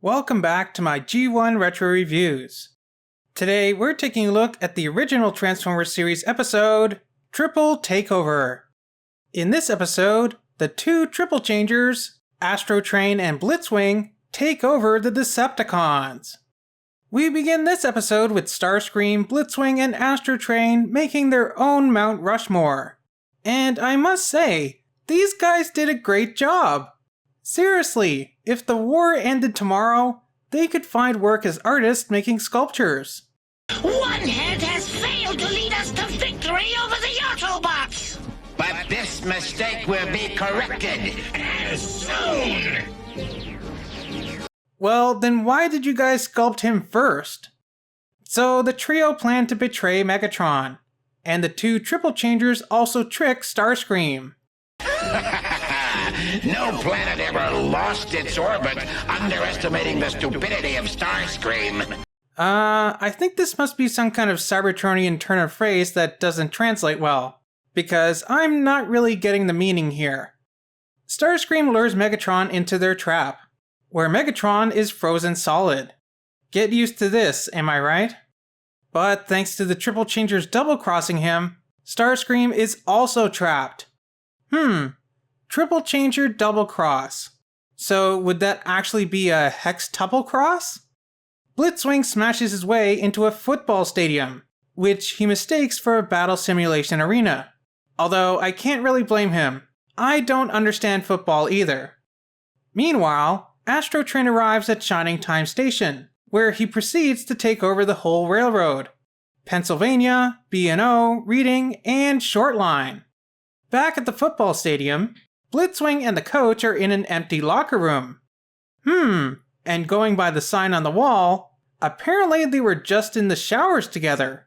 Welcome back to my G1 Retro Reviews. Today we're taking a look at the original Transformers series episode, Triple Takeover. In this episode, the two Triple Changers, Astrotrain and Blitzwing, take over the Decepticons. We begin this episode with Starscream, Blitzwing, and Astrotrain making their own Mount Rushmore. And I must say, these guys did a great job. Seriously, if the war ended tomorrow, they could find work as artists making sculptures. One head has failed to lead us to victory over the Autobots! But this mistake will be corrected as soon! Well, then why did you guys sculpt him first? So the trio planned to betray Megatron, and the two Triple Changers also tricked Starscream. No planet ever lost its orbit, underestimating the stupidity of Starscream. I think this must be some kind of Cybertronian turn of phrase that doesn't translate well, because I'm not really getting the meaning here. Starscream lures Megatron into their trap, where Megatron is frozen solid. Get used to this, am I right? But thanks to the Triple Changers double-crossing him, Starscream is also trapped. Triple Changer double cross. So would that actually be a hextuple cross? Blitzwing smashes his way into a football stadium, which he mistakes for a battle simulation arena. Although I can't really blame him. I don't understand football either. Meanwhile, Astrotrain arrives at Shining Time Station, where he proceeds to take over the whole railroad. Pennsylvania, B&O, Reading, and Short Line. Back at the football stadium, Blitzwing and the coach are in an empty locker room. And going by the sign on the wall, apparently they were just in the showers together.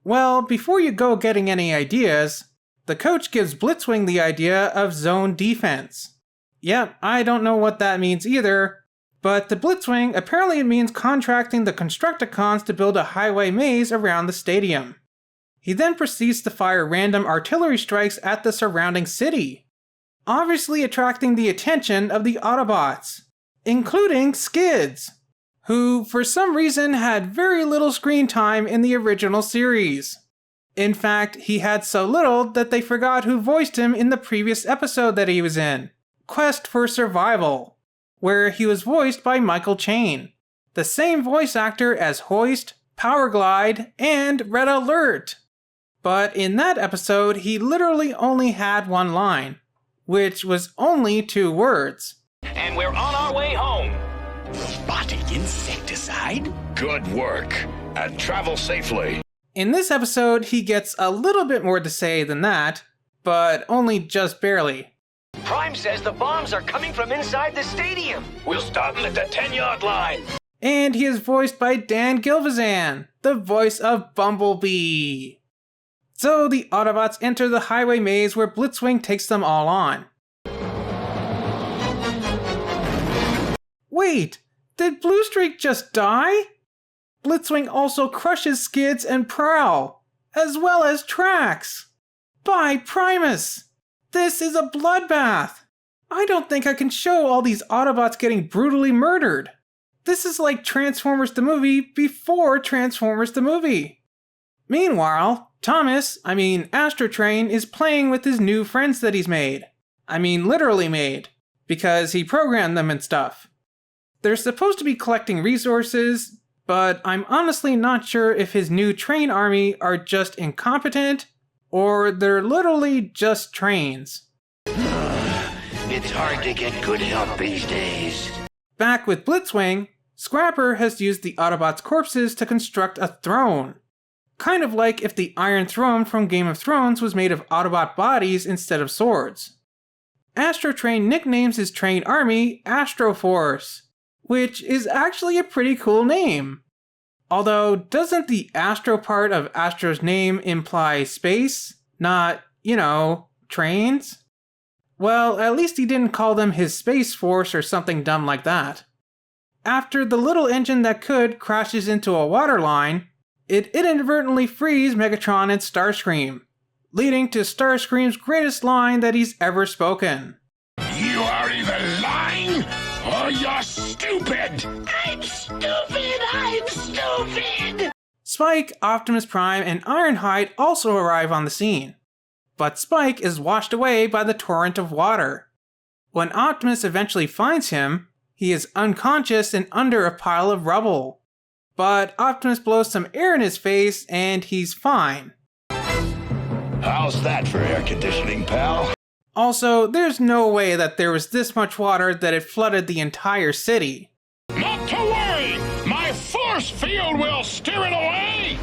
Well, before you go getting any ideas, the coach gives Blitzwing the idea of zone defense. Yep, I don't know what that means either, but to Blitzwing, apparently it means contracting the Constructicons to build a highway maze around the stadium. He then proceeds to fire random artillery strikes at the surrounding city, obviously attracting the attention of the Autobots, including Skids, who for some reason had very little screen time in the original series. In fact, he had so little that they forgot who voiced him in the previous episode that he was in, Quest for Survival, where he was voiced by Michael Chane, the same voice actor as Hoist, Powerglide, and Red Alert. But in that episode, he literally only had one line, which was only 2 words. And we're on our way home. Robotic insecticide? Good work. And travel safely. In this episode, he gets a little bit more to say than that, but only just barely. Prime says the bombs are coming from inside the stadium. We'll start them at the 10-yard line. And he is voiced by Dan Gilvezan, the voice of Bumblebee. So the Autobots enter the highway maze where Blitzwing takes them all on. Wait, did Bluestreak just die? Blitzwing also crushes Skids and Prowl, as well as Trax. By Primus! This is a bloodbath! I don't think I can show all these Autobots getting brutally murdered. This is like Transformers the movie before Transformers the movie. Meanwhile, Astrotrain is playing with his new friends that he's made. Literally made, because he programmed them and stuff. They're supposed to be collecting resources, but I'm honestly not sure if his new train army are just incompetent, or they're literally just trains. It's hard to get good help these days. Back with Blitzwing, Scrapper has used the Autobots' corpses to construct a throne. Kind of like if the Iron Throne from Game of Thrones was made of Autobot bodies instead of swords. Astrotrain nicknames his train army Astroforce, which is actually a pretty cool name. Although, doesn't the Astro part of Astro's name imply space, not, trains? Well, at least he didn't call them his Space Force or something dumb like that. After the little engine that could crashes into a water line, it inadvertently frees Megatron and Starscream, leading to Starscream's greatest line that he's ever spoken. You are either lying or you're stupid! stupid! I'm stupid! I'm stupid! Spike, Optimus Prime, and Ironhide also arrive on the scene. But Spike is washed away by the torrent of water. When Optimus eventually finds him, he is unconscious and under a pile of rubble. But Optimus blows some air in his face and he's fine. How's that for air conditioning, pal? Also, there's no way that there was this much water that it flooded the entire city. Not to worry! My force field will steer it away!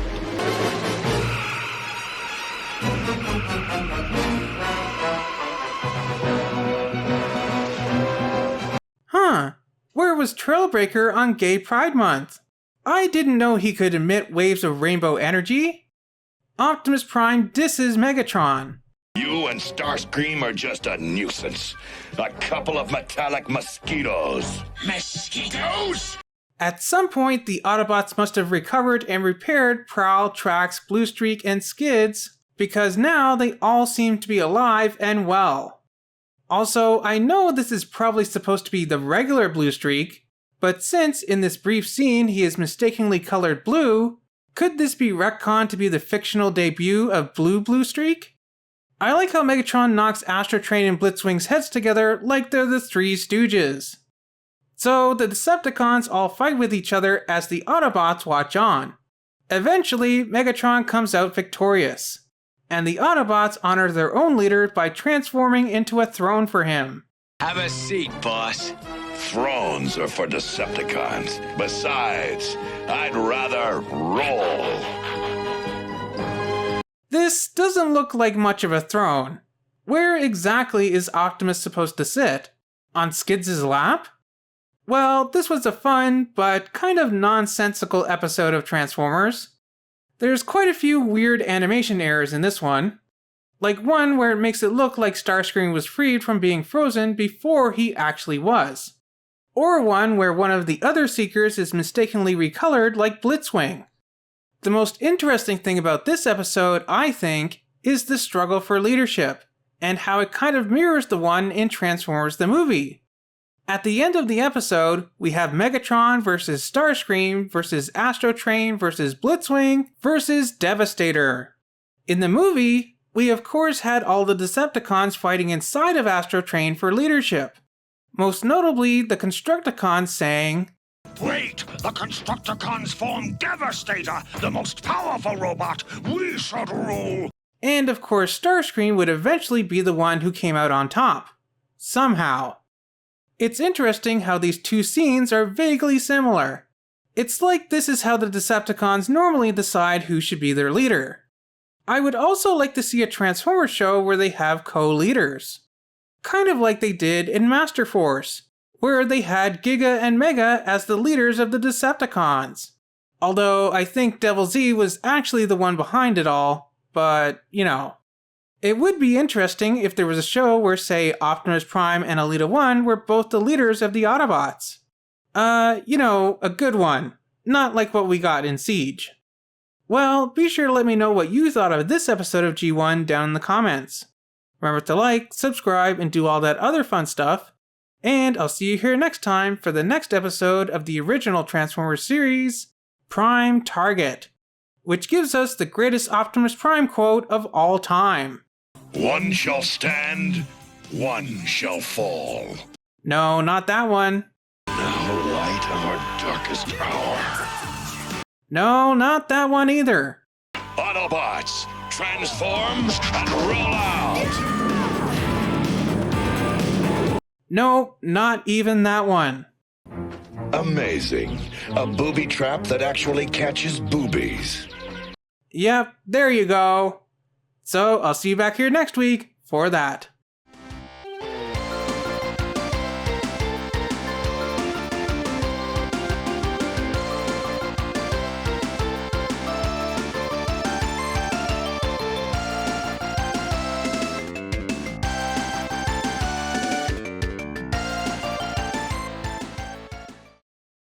Huh, where was Trailbreaker on Gay Pride Month? I didn't know he could emit waves of rainbow energy. Optimus Prime disses Megatron. You and Starscream are just a nuisance. A couple of metallic mosquitoes. Mosquitoes? At some point, the Autobots must have recovered and repaired Prowl, Trax, Bluestreak, and Skids, because now they all seem to be alive and well. Also, I know this is probably supposed to be the regular Bluestreak, but since in this brief scene he is mistakenly colored blue, could this be retconned to be the fictional debut of Blue Bluestreak? I like how Megatron knocks Astrotrain and Blitzwing's heads together like they're the Three Stooges. So the Decepticons all fight with each other as the Autobots watch on. Eventually, Megatron comes out victorious, and the Autobots honor their own leader by transforming into a throne for him. Have a seat, boss. Thrones are for Decepticons. Besides, I'd rather roll. This doesn't look like much of a throne. Where exactly is Optimus supposed to sit? On Skids' lap? Well, this was a fun, but kind of nonsensical episode of Transformers. There's quite a few weird animation errors in this one. Like one where it makes it look like Starscream was freed from being frozen before he actually was. Or one where one of the other Seekers is mistakenly recolored like Blitzwing. The most interesting thing about this episode, I think, is the struggle for leadership, and how it kind of mirrors the one in Transformers the movie. At the end of the episode, we have Megatron versus Starscream versus Astrotrain versus Blitzwing versus Devastator. In the movie, we of course had all the Decepticons fighting inside of Astrotrain for leadership. Most notably, the Constructicons saying, Wait! The Constructicons form Devastator, the most powerful robot! We should rule! And of course, Starscream would eventually be the one who came out on top. Somehow. It's interesting how these two scenes are vaguely similar. It's like this is how the Decepticons normally decide who should be their leader. I would also like to see a Transformers show where they have co-leaders. Kind of like they did in Master Force, where they had Giga and Mega as the leaders of the Decepticons. Although I think Devil Z was actually the one behind it all, but, you know. It would be interesting if there was a show where, say, Optimus Prime and Elita 1 were both the leaders of the Autobots. You know, a good one. Not like what we got in Siege. Well, be sure to let me know what you thought of this episode of G1 down in the comments. Remember to like, subscribe, and do all that other fun stuff. And I'll see you here next time for the next episode of the original Transformers series, Prime Target, which gives us the greatest Optimus Prime quote of all time. One shall stand, one shall fall. No, not that one. Now light our darkest hour. No, not that one either. Autobots, transform and roll out! Nope, not even that one. Amazing. A booby trap that actually catches boobies. Yep, there you go. So I'll see you back here next week for that.